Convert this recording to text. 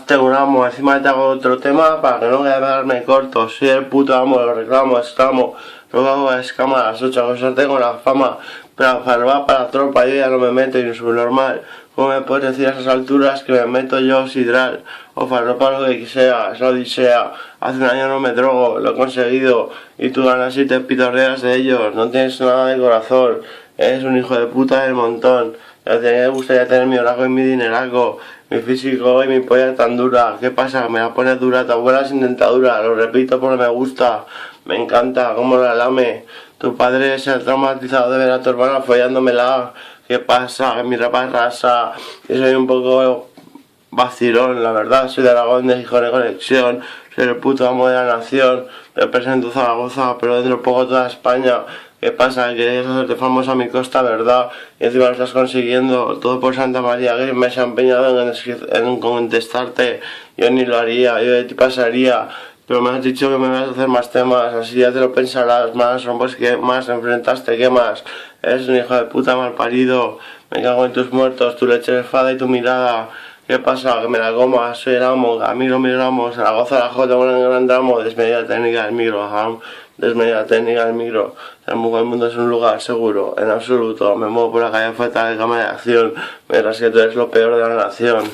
te un amo, encima te hago otro tema para que no quedarme corto. Soy el puto amo, lo reclamo, exclamo. Luego hago escama a las 8, cosas tengo la fama. Pero va para la tropa, yo ya no me meto y no soy normal. ¿Cómo me puedes decir a esas alturas que me meto yo sidral? O farropa lo que sea, es la odisea. Hace un año no me drogo, lo he conseguido. Y tú ganas y te pitorreas de ellos. No tienes nada de corazón. Eres un hijo de puta del montón. Me gustaría tener mi oraco y mi dineraco. Mi físico y mi polla tan dura. ¿Qué pasa? Me la pones dura, tu abuela sin dentadura. Lo repito porque me gusta. Me encanta cómo la lame. Tu padre se ha traumatizado de ver a tu hermana follándomela. ¿Qué pasa? Mi rapa es rasa. Yo soy un poco vacilón, la verdad. Soy de Aragón, de Gijón de Conexión. Soy el puto amo de la nación. Represento Zaragoza, pero dentro de poco toda España. ¿Qué pasa? Querías hacerte famoso a mi costa, ¿verdad? Y encima lo estás consiguiendo. Todo por Santa María, que me se ha empeñado en contestarte. Yo ni lo haría, yo de ti pasaría. Pero me has dicho que me vas a hacer más temas, así ya te lo pensarás más, rompes que más, enfrentaste, ¿qué más? Eres un hijo de puta mal parido, me cago en tus muertos, tu leche de espada y tu mirada. ¿Qué pasa? Que me la comas, soy el amo, Camilo Migramos, Zaragoza la J, un gran tramo, desmedida técnica del micro, desmedida técnica del micro. El mundo es un lugar seguro, en absoluto, me muevo por la calle falta de cámara de acción, mientras que tú eres lo peor de la nación.